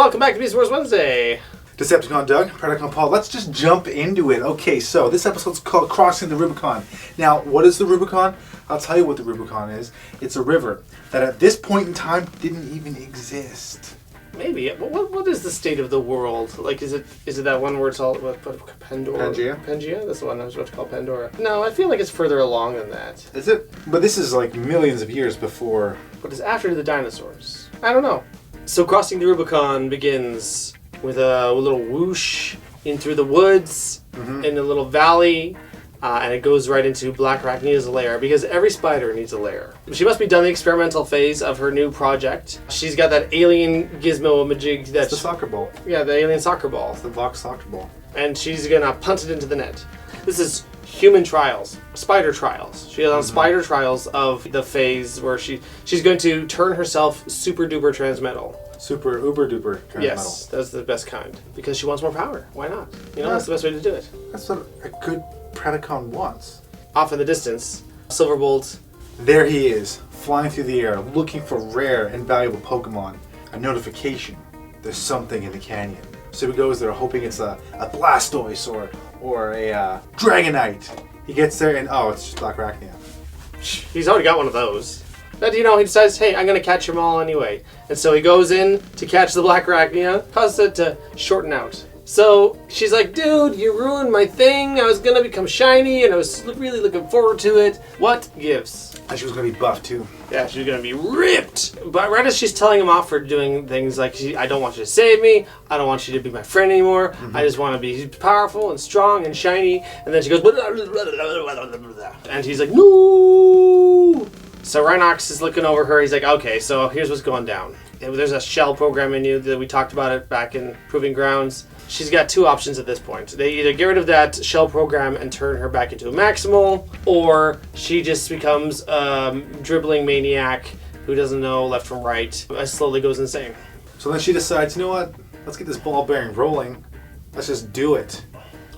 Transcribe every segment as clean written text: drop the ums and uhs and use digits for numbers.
Welcome back to Beast Wars Wednesday. Decepticon Doug, Predacon Paul. Let's just jump into it. Okay, so this episode's called Crossing the Rubicon. Now, what is the Rubicon? I'll tell you what the Rubicon is. It's a river that at this point in time didn't even exist. Maybe. What is the state of the world? Like, is it that one where it's all what Pandora? Pangea? That's the one I was about to call Pandora. No, I feel like it's further along than that. Is it? But this is like millions of years before. But it's after the dinosaurs. I don't know. So Crossing the Rubicon begins with a little whoosh in through the woods, in a little valley, and it goes right into Blackarachnia's lair, because every spider needs a lair. She must be done the experimental phase of her new project. She's got that alien gizmo-majig that's... It's the soccer ball. Yeah, the alien soccer ball. It's the Vox soccer ball. And she's gonna punt it into the net. This is human trials, spider trials. She is on spider trials of the phase where she's going to turn herself super duper transmetal. Super uber duper transmetal. Yes, that's the best kind. Because she wants more power. Why not? You know, that's the best way to do it. That's what a good Predacon wants. Off in the distance, Silverbolt. There he is, flying through the air, looking for rare and valuable Pokemon. A notification. There's something in the canyon. So he goes there hoping it's a Blastoise or a Dragonite. He gets there and it's just Blackarachnia. He's already got one of those. But he decides, hey, I'm going to catch them all anyway. And so he goes in to catch the Blackarachnia, causes it to shorten out. So she's like, dude, you ruined my thing. I was going to become shiny and I was really looking forward to it. What gives? And she was going to be buff too. Yeah, she was going to be ripped. But right as she's telling him off for doing things like, I don't want you to save me. I don't want you to be my friend anymore. I just want to be powerful and strong and shiny. And then she goes, and he's like, no. So Rhinox is looking over her. He's like, okay, so here's what's going down. There's a shell program in you that we talked about it back in Proving Grounds. She's got two options at this point. They either get rid of that shell program and turn her back into a maximal, or she just becomes a dribbling maniac who doesn't know left from right, slowly goes insane. So then she decides, you know what? Let's get this ball bearing rolling. Let's just do it.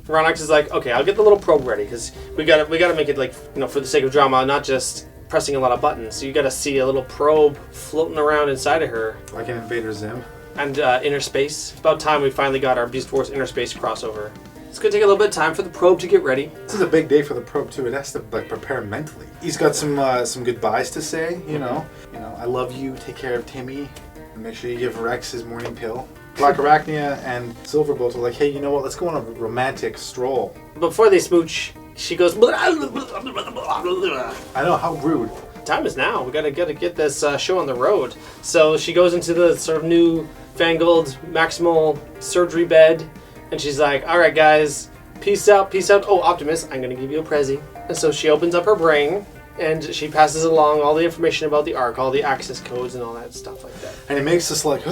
Rhinox is like, okay, I'll get the little probe ready, because we gotta make it like, for the sake of drama, not just pressing a lot of buttons. So you gotta see a little probe floating around inside of her. Like an Invader Zim. And inner space. It's about time we finally got our Beast Wars inner space crossover. It's gonna take a little bit of time for the probe to get ready. This is a big day for the probe too. It has to prepare mentally. He's got some goodbyes to say. You know, I love you. Take care of Timmy, and make sure you give Rex his morning pill. Blackarachnia and Silverbolt are like, hey, you know what? Let's go on a romantic stroll. Before they smooch, she goes. I know, how rude. Time is now. We gotta get this show on the road. So she goes into the sort of new fangled maximal surgery bed, and she's like, all right, guys, peace out. Oh, Optimus, I'm gonna give you a prezi. And so she opens up her brain, and she passes along all the information about the Ark, all the access codes and all that stuff like that. And it makes this like,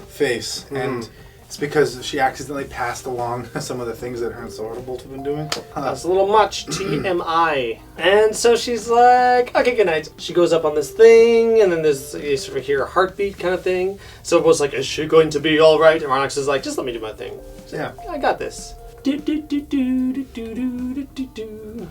face. And it's because she accidentally passed along some of the things that her and Silverbolt have been doing. That's a little much. TMI. And so she's like, okay, good night. She goes up on this thing, and then you sort of hear a heartbeat kind of thing. Silverbolt's like, is she going to be all right? And Rhinox is like, just let me do my thing. So, yeah, I got this. Do do do do do do do do do.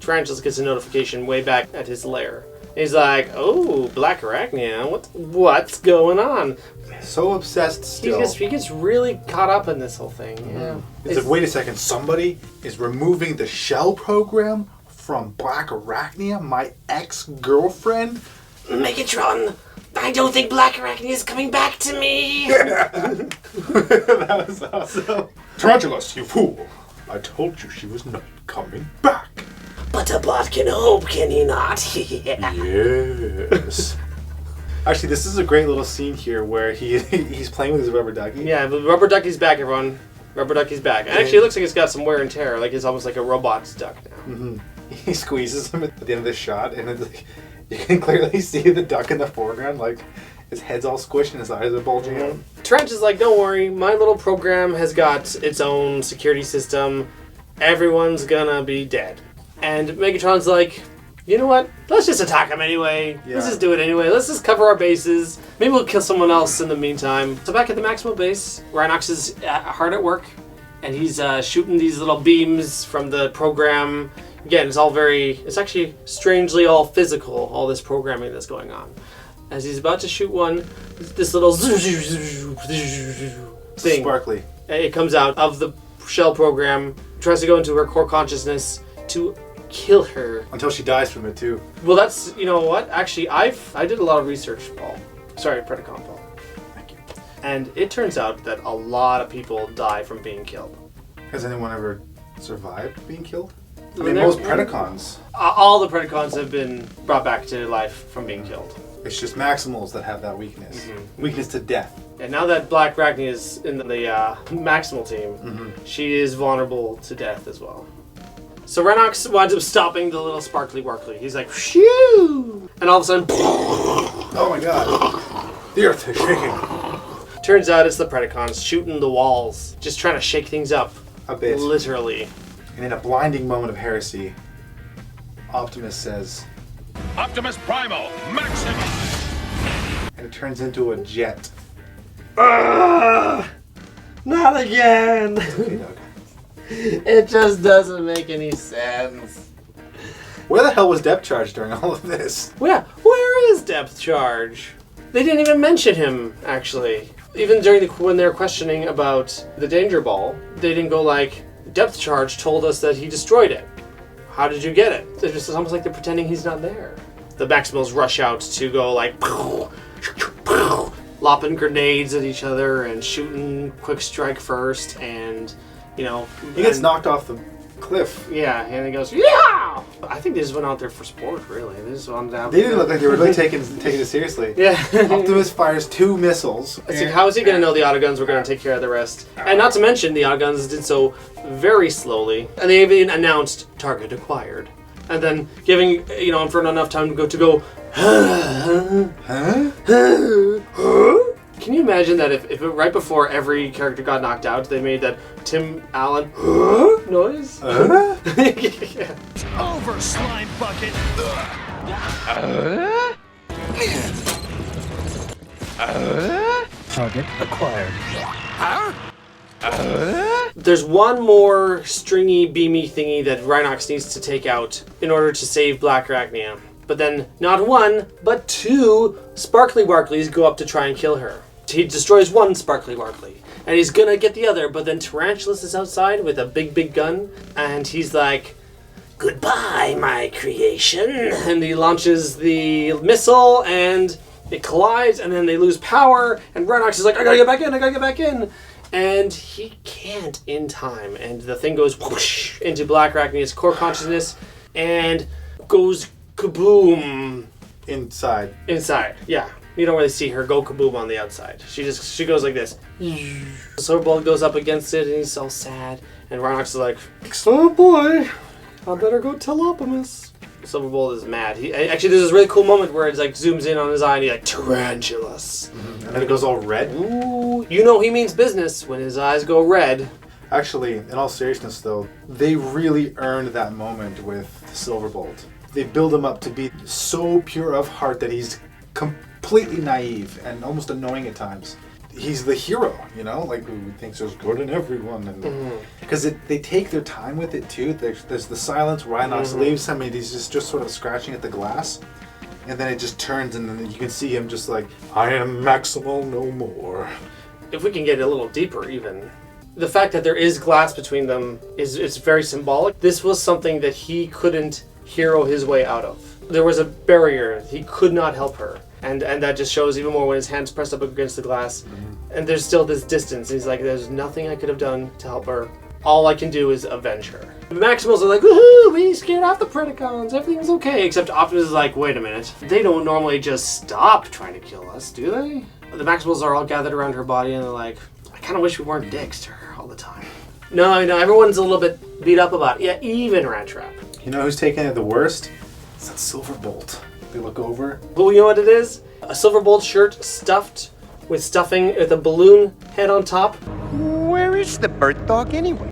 Tarantulas gets a notification way back at his lair. He's like, oh, Blackarachnia, what's going on? So obsessed still. He gets really caught up in this whole thing. Yeah. It's like, wait a second, somebody is removing the shell program from Blackarachnia, my ex-girlfriend? Megatron, I don't think Blackarachnia is coming back to me. That was awesome. Tarantulas, you fool. I told you she was not coming back. But a bot can hope, can he not? Yes. Actually, this is a great little scene here where he's playing with his rubber ducky. Yeah, the rubber ducky's back, everyone. Rubber ducky's back. And actually, it looks like it's got some wear and tear. Like it's almost like a robot's duck now. He squeezes him at the end of the shot, and it's like, you can clearly see the duck in the foreground. Like his head's all squished and his eyes are bulging out. Trench is like, don't worry, my little program has got its own security system. Everyone's gonna be dead. And Megatron's like, you know what? Let's just attack him anyway. Yeah. Let's just do it anyway. Let's just cover our bases. Maybe we'll kill someone else in the meantime. So back at the Maximal base, Rhinox is hard at work. And he's shooting these little beams from the program, Again, it's actually strangely all physical, all this programming that's going on. As he's about to shoot one, this little thing. Sparkly. It comes out of the shell program, tries to go into her core consciousness to kill her. Until she dies from it, too. Well, that's, you know what? Actually, I did a lot of research, Paul. Sorry, Predacon, Paul. Thank you. And it turns out that a lot of people die from being killed. Has anyone ever survived being killed? I mean, most Predacons. All the Predacons have been brought back to life from being killed. It's just Maximals that have that weakness. Weakness to death. And now that Blackarachnia is in the Maximal team, she is vulnerable to death as well. So Renox winds up stopping the little sparkly Warkly. He's like, shoo! And all of a sudden, oh my god. The earth is shaking. Turns out it's the Predacons shooting the walls, just trying to shake things up. A bit. Literally. And in a blinding moment of heresy, Optimus says, Optimus Primal, Maximus! and it turns into a jet. Not again! Okay, Doug. It just doesn't make any sense. Where the hell was Depth Charge during all of this? Where is Depth Charge? They didn't even mention him, actually. Even during when they were questioning about the Danger Ball, they didn't go like, Depth Charge told us that he destroyed it. How did you get it? It's almost like they're pretending he's not there. The Maximals rush out to go like, lopping grenades at each other and shooting Quick Strike first, and he gets knocked off the cliff. Yeah, and he goes, yeah! I think they just went out there for sport, really. They just wanted to have... They didn't look like they were really taking it seriously. Yeah. Optimus fires 2 missiles. It's like, how is he going to know the autoguns were going to take care of the rest? And not to mention, the autoguns did so very slowly. And they even announced, target acquired. And then giving, Inferno enough time to go, huh? Can you imagine that if right before every character got knocked out, they made that Tim Allen noise? It's over, slime bucket! Target acquired. There's one more stringy, beamy thingy that Rhinox needs to take out in order to save Blackarachnia. But then, not one, but 2 sparkly Warklies go up to try and kill her. He destroys one sparkly Warkly, and he's gonna get the other, but then Tarantulas is outside with a big gun, and he's like, goodbye, my creation. And he launches the missile, and it collides, and then they lose power, and Rhinox is like, I gotta get back in. And he can't in time, and the thing goes whoosh into Blackarachnia's core consciousness, and goes kaboom. Inside. Yeah. You don't really see her go kaboom on the outside. She goes like this. Silverbolt goes up against it, and he's all sad. And Rhinox is like, oh boy, I better go tell Optimus. Silverbolt is mad. Actually, there's this really cool moment where it's like zooms in on his eye, and he's like, Tarantulas. And then it goes all red. Ooh, he means business when his eyes go red. Actually, in all seriousness though, they really earned that moment with Silverbolt. They build him up to be so pure of heart that he's completely naive and almost annoying at times. He's the hero, like who thinks there's good in everyone, and because they take their time with it too. There's the silence. Rhinox leaves him, and he's just sort of scratching at the glass, and then it just turns, and then you can see him just like, I am Maximal no more. If we can get a little deeper, even the fact that there is glass between them is very symbolic. This was something that he couldn't hero his way out of. There was a barrier. He could not help her. And that just shows even more when his hand's pressed up against the glass. And there's still this distance. He's like, there's nothing I could have done to help her. All I can do is avenge her. The Maximals are like, woohoo, we scared off the Predacons. Everything's okay. Except Optimus is like, wait a minute. They don't normally just stop trying to kill us, do they? The Maximals are all gathered around her body, and they're like, I kind of wish we weren't dicks to her all the time. No, everyone's a little bit beat up about it. Yeah, even Rat Trap. You know who's taking it the worst? It's that Silverbolt. They look over. Well, you know what it is? A Silverbolt shirt stuffed with stuffing with a balloon head on top. Where is the bird dog anyway?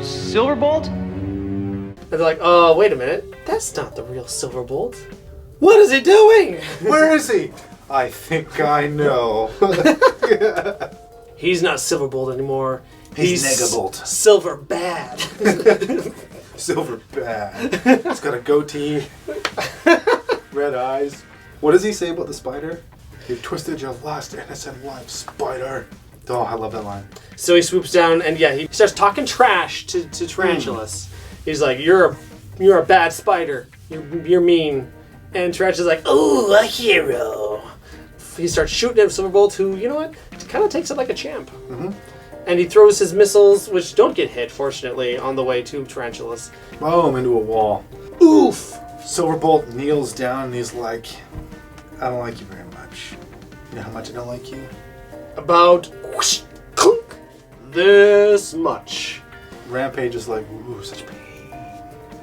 Silverbolt? And they're like, oh, wait a minute. That's not the real Silverbolt. What is he doing? Where is he? I think I know. He's not Silverbolt anymore. He's Negabolt. Silver Bad. Silver bad. It's got a goatee. Red eyes. What does he say about the spider? You've twisted your last innocent life, spider. Oh, I love that line. So he swoops down and he starts talking trash to Tarantulas. He's like, you're a bad spider. You're mean. And Tarantula's like, oh, a hero. He starts shooting at Silverbolt, who, you know what, kind of takes it like a champ. Mm-hmm. And he throws his missiles, which don't get hit, fortunately, on the way to Tarantulas. Boom, into a wall. Oof! Silverbolt kneels down and he's like, I don't like you very much. You know how much I don't like you? About whoosh, clunk, this much. Rampage is like, ooh, such pain.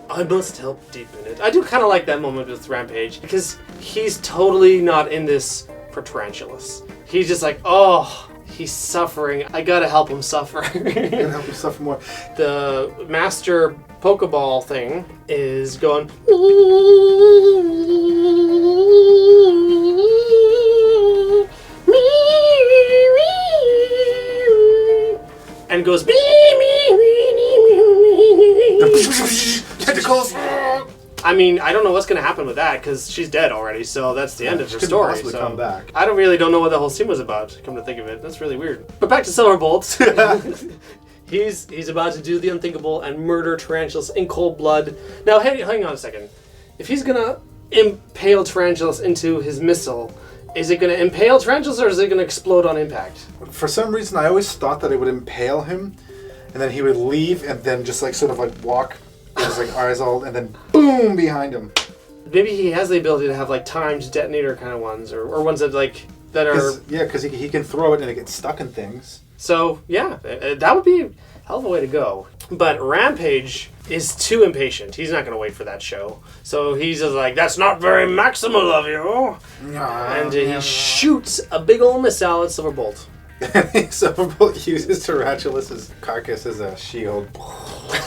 I must help deepen it. I do kind of like that moment with Rampage, because he's totally not in this for Tarantulas. He's just like, oh, he's suffering. I gotta help him suffer. Gotta help him suffer more. The Master Pokeball thing is going... and goes... Tentacles! I mean, I don't know what's going to happen with that, because she's dead already, so that's the end of her story. Possibly so come back. I don't know what the whole scene was about, come to think of it. That's really weird. But back to Silverbolt. He's about to do the unthinkable and murder Tarantulas in cold blood. Now, hang on a second. If he's going to impale Tarantulas into his missile, is it going to impale Tarantulas or is it going to explode on impact? For some reason, I always thought that it would impale him, and then he would leave and then just like sort of like walk with his like eyes all, and then boom behind him. Maybe he has the ability to have like timed detonator kind of ones, or ones that are... Yeah, because he can throw it and it gets stuck in things. So, yeah, that would be a hell of a way to go. But Rampage is too impatient. He's not going to wait for that show. So he's just like, that's not very maximal of you. And he shoots a big old missile at Silverbolt. Silverbolt uses Tarantulas' carcass as a shield.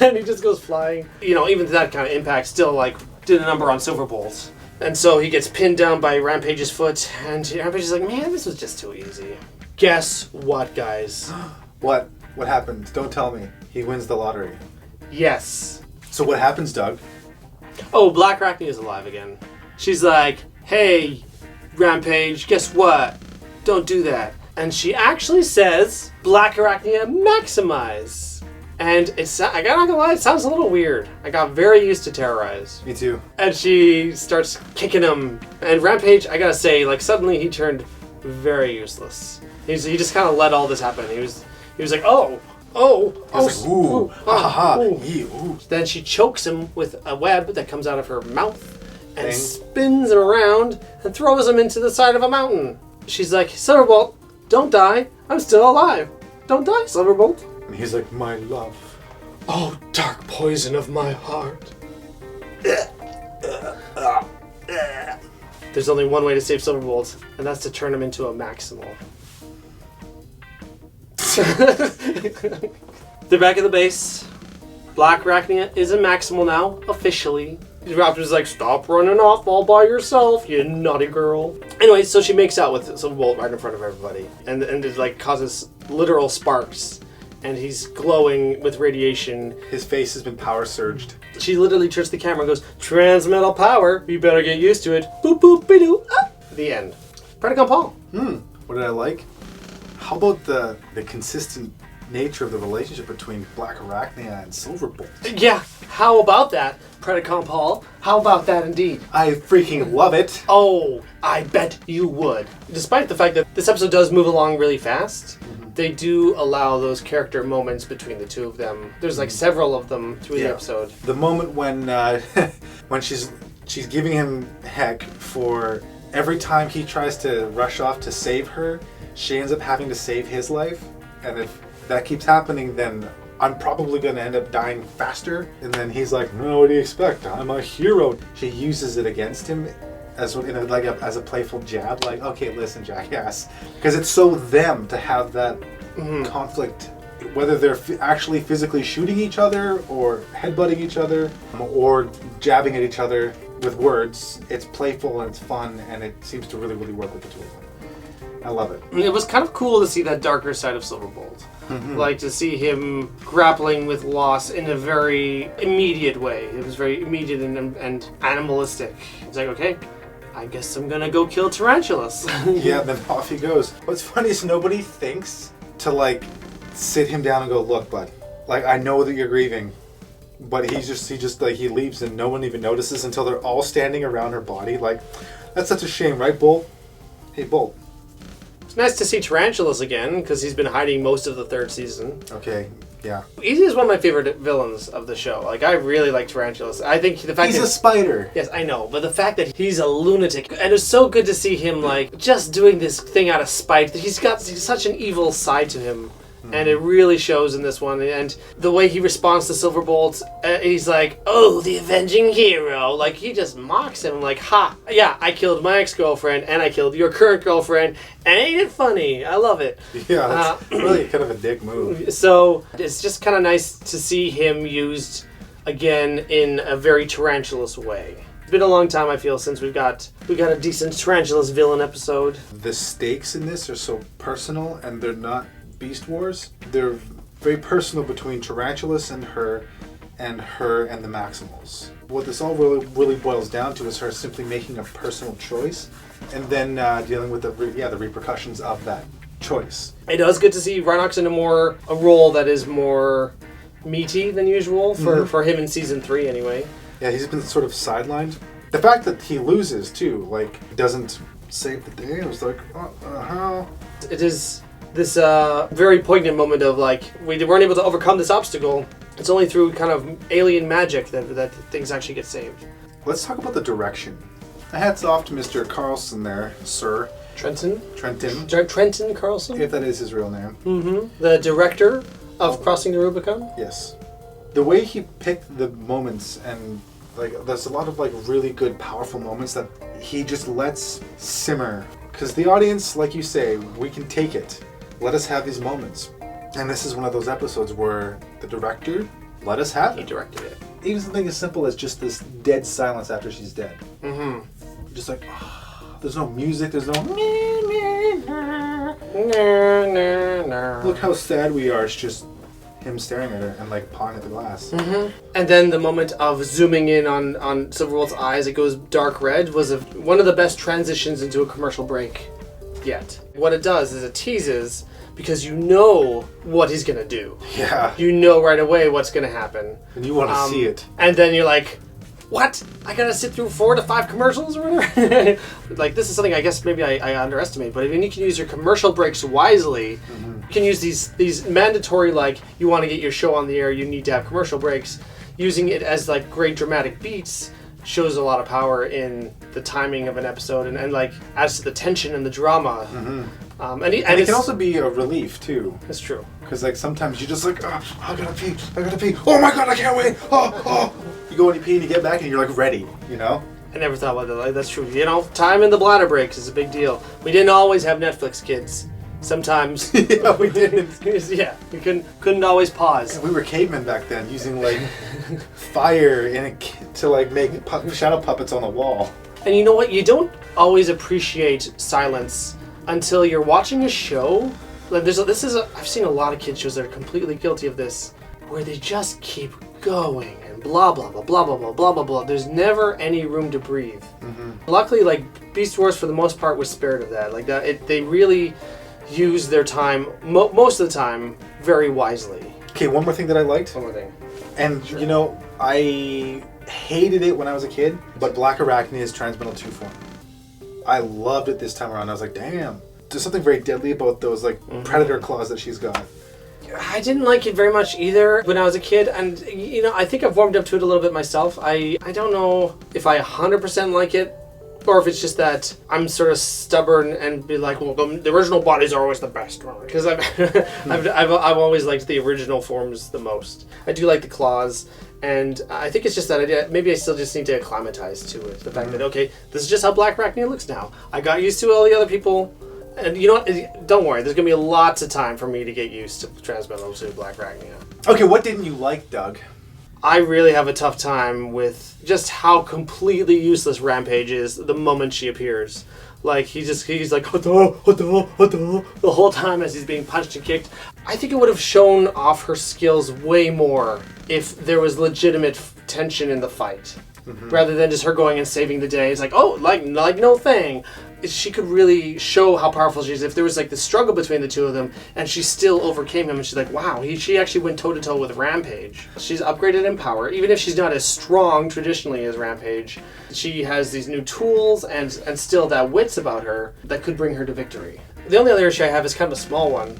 And he just goes flying. You know, even that kind of impact still, like, did a number on Silverbolt. And so he gets pinned down by Rampage's foot. And Rampage is like, man, this was just too easy. Guess what, guys? What? What happens? Don't tell me. He wins the lottery. Yes. So what happens, Doug? Oh, Blackarachnia is alive again. She's like, hey, Rampage, guess what? Don't do that. And she actually says, Blackarachnia maximize. And I gotta lie, it sounds a little weird. I got very used to Terrorize. Me too. And she starts kicking him. And Rampage, I gotta say, like, suddenly he turned very useless. He just kind of let all this happen. He was like, oh. Like, ooh, ha ha, ooh. Then she chokes him with a web that comes out of her mouth and spins him around and throws him into the side of a mountain. She's like, Silverbolt, don't die. I'm still alive. Don't die, Silverbolt. And he's like, my love. Oh, dark poison of my heart. There's only one way to save Silverbolt, and that's to turn him into a Maximal. They're back at the base. Blackarachnia is a Maximal now, officially. Raptor's like, stop running off all by yourself, you naughty girl. Anyway, so she makes out with Silverbolt right in front of everybody. And it like causes literal sparks. And he's glowing with radiation. His face has been power surged. She literally turns to the camera and goes, transmetal power, you better get used to it. Boop boop be-doo. Ah. The end. Predacon Paul. What did I like? How about the consistent nature of the relationship between Blackarachnia and Silverbolt? Yeah, how about that, Predacon Paul? How about that indeed? I freaking love it. Oh, I bet you would. Despite the fact that this episode does move along really fast, they do allow those character moments between the two of them. There's like several of them through the episode. The moment when when she's giving him heck for every time he tries to rush off to save her, she ends up having to save his life. And if that keeps happening, then I'm probably going to end up dying faster. And then he's like, no, what do you expect? I'm a hero. She uses it against him as as a playful jab. Like, okay, listen, jackass. Because it's so them to have that conflict. Whether they're actually physically shooting each other or headbutting each other or jabbing at each other with words, it's playful and it's fun and it seems to really, really work with the two of them. I love it. It was kind of cool to see that darker side of Silverbolt. Like to see him grappling with loss in a very immediate way. It was very immediate and animalistic. It's like, okay, I guess I'm gonna go kill Tarantulas. Yeah, then off he goes. What's funny is nobody thinks to like sit him down and go, look, bud, like I know that you're grieving, but he just like he leaves and no one even notices until they're all standing around her body. Like, that's such a shame, right, Bolt? Hey, Bolt. It's nice to see Tarantulas again, because he's been hiding most of the third season. Okay, yeah. He is one of my favorite villains of the show. Like, I really like Tarantulas. I think the fact He's that... a spider. Yes, I know, but the fact that he's a lunatic, and it's so good to see him, like, just doing this thing out of spite. He's such an evil side to him, and it really shows in this one. And the way he responds to Silverbolt, he's like, oh, the avenging hero. Like, he just mocks him, like, ha, yeah, I killed my ex-girlfriend, and I killed your current girlfriend, and ain't it funny? I love it. Yeah, that's really kind of a dick move. So, it's just kind of nice to see him used again in a very Tarantulas way. It's been a long time, I feel, since we got a decent Tarantulas villain episode. The stakes in this are so personal, and they're not Beast Wars. They're very personal between Tarantulas and her and the Maximals. What this all really boils down to is her simply making a personal choice, and then dealing with the repercussions of that choice. It does good to see Rhinox in a role that is more meaty than usual for him in season 3 anyway. Yeah, he's been sort of sidelined. The fact that he loses too, like doesn't save the day. It was like, how? It is this very poignant moment of like we weren't able to overcome this obstacle. It's only through kind of alien magic that things actually get saved. Let's talk about the direction. Hats off to Mr. Carlson there, sir. Trenton Carlson? If that is his real name. Mm-hmm. The director of Crossing the Rubicon? Yes. The way he picked the moments, and like there's a lot of like really good, powerful moments that he just lets simmer. Because the audience, like you say, we can take it. Let us have these moments. And this is one of those episodes where the director let us have it. He directed it. Even something as simple as just this dead silence after she's dead. Mm-hmm. Just like, there's no music, there's no... Look how sad we are. It's just him staring at her and like pawing at the glass. Mm-hmm. And then the moment of zooming in on Silverbolt's eyes, it goes dark red, was one of the best transitions into a commercial break yet. What it does is it teases, because you know what he's gonna do. Yeah. You know right away what's gonna happen. And you want to see it. And then you're like, what? I gotta sit through 4 to 5 commercials or whatever? Like, this is something I guess maybe I underestimate, but if you can use your commercial breaks wisely, you can use these mandatory, like, you want to get your show on the air, you need to have commercial breaks. Using it as, like, great dramatic beats shows a lot of power in the timing of an episode and like, adds to the tension and the drama. And it can also be a relief, too. It's true. Because, like, sometimes you just like, I gotta pee. Oh, my God, I can't wait. Oh. You go and you pee and you get back and you're, like, ready, you know? I never thought about that. Like, that's true. You know, time in the bladder breaks is a big deal. We didn't always have Netflix, kids. Sometimes... Yeah, we didn't. Yeah, we couldn't always pause. We were cavemen back then, using, like, fire to, like, make shadow puppets on the wall. And you know what? You don't always appreciate silence until you're watching a show. Like I've seen a lot of kids shows that are completely guilty of this, where they just keep going and blah blah blah blah blah blah blah blah blah. There's never any room to breathe. Luckily, like Beast Wars for the most part was spared of that. Like that, they really use their time most of the time very wisely. Okay, one more thing that I liked. One more thing. And you know, I hated it when I was a kid, but Blackarachnia's Transmetal 2 form. I loved it this time around. I was like, damn. There's something very deadly about those like predator claws that she's got. I didn't like it very much either when I was a kid, and you know, I think I've warmed up to it a little bit myself. I don't know if I 100% like it, or if it's just that I'm sort of stubborn and be like, well, the original bodies are always the best, because I've always liked the original forms the most. I do like the claws. And I think it's just that maybe I still just need to acclimatize to it. The fact that, okay, this is just how Blackarachnia looks now. I got used to all the other people. And you know what? Don't worry. There's going to be lots of time for me to get used to Transmetal to Blackarachnia. Okay, what didn't you like, Doug? I really have a tough time with just how completely useless Rampage is the moment she appears. Like, he's like, the whole time as he's being punched and kicked. I think it would have shown off her skills way more if there was legitimate tension in the fight. Rather than just her going and saving the day. It's like, oh, like no thing. She could really show how powerful she is. If there was like the struggle between the two of them and she still overcame him and she's like, wow, she actually went toe-to-toe with Rampage. She's upgraded in power. Even if she's not as strong traditionally as Rampage, she has these new tools and still that wits about her that could bring her to victory. The only other issue I have is kind of a small one,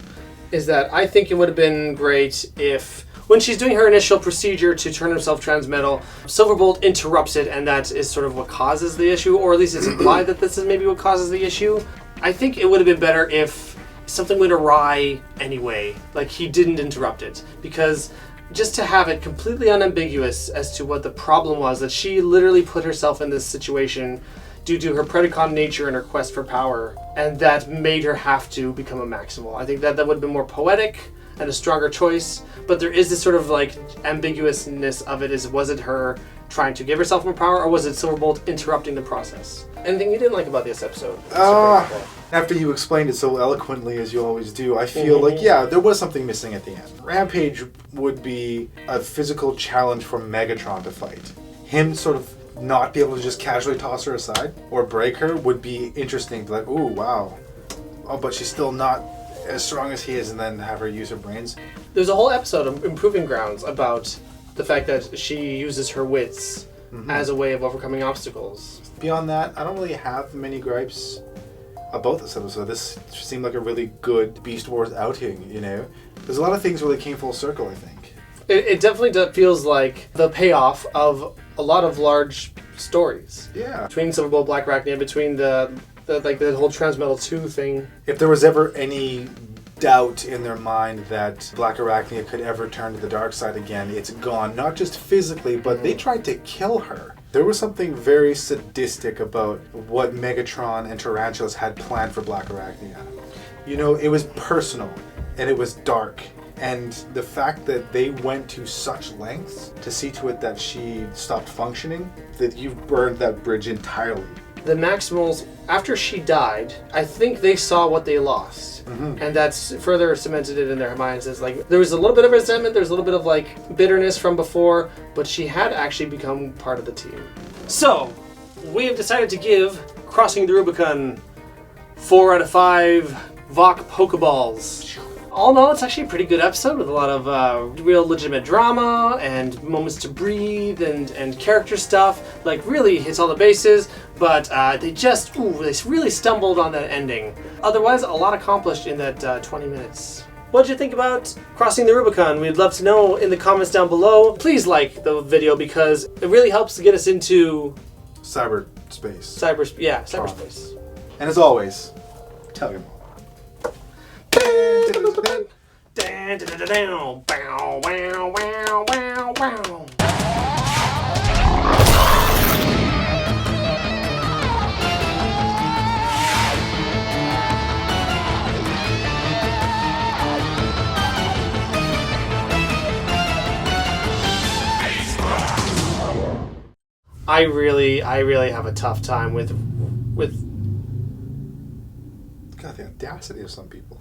is that I think it would have been great if, when she's doing her initial procedure to turn herself transmetal, Silverbolt interrupts it, and that is sort of what causes the issue, or at least it's implied that this is maybe what causes the issue. I think it would have been better if something went awry anyway, like he didn't interrupt it, because just to have it completely unambiguous as to what the problem was, that she literally put herself in this situation due to her Predacon nature and her quest for power, and that made her have to become a Maximal. I think that would have been more poetic and a stronger choice, but there is this sort of like ambiguousness of it. Was it her trying to give herself more power, or was it Silverbolt interrupting the process? Anything you didn't like about this episode? After you explained it so eloquently as you always do, I feel like, yeah, there was something missing at the end. Rampage would be a physical challenge for Megatron to fight. Him sort of not be able to just casually toss her aside or break her would be interesting. Like, ooh, wow. Oh, but she's still not as strong as he is, and then have her use her brains. There's a whole episode of Improving Grounds about the fact that she uses her wits as a way of overcoming obstacles. Beyond that, I don't really have many gripes about this episode. This seemed like a really good Beast Wars outing, you know? There's a lot of things where they came full circle, I think. It definitely feels like the payoff of a lot of large stories. Yeah. Between Silverbolt, Blackarachnia, between the whole Transmetal 2 thing. If there was ever any doubt in their mind that Blackarachnia could ever turn to the dark side again, it's gone. Not just physically, but they tried to kill her. There was something very sadistic about what Megatron and Tarantulas had planned for Blackarachnia. You know, it was personal, and it was dark. And the fact that they went to such lengths to see to it that she stopped functioning, that you've burned that bridge entirely. The Maximals, after she died, I think they saw what they lost. And that's further cemented it in their minds as like, there was a little bit of resentment, there was a little bit of like bitterness from before, but she had actually become part of the team. So, we have decided to give Crossing the Rubicon 4 out of 5 Vok Pokeballs. All in all, it's actually a pretty good episode with a lot of real legitimate drama and moments to breathe and character stuff. Like, really hits all the bases, but they really stumbled on that ending. Otherwise, a lot accomplished in that 20 minutes. What did you think about Crossing the Rubicon? We'd love to know in the comments down below. Please like the video because it really helps to get us into Cyberspace. Cyberspace. And as always, tell your mom. I really have a tough time with God, the audacity of some people.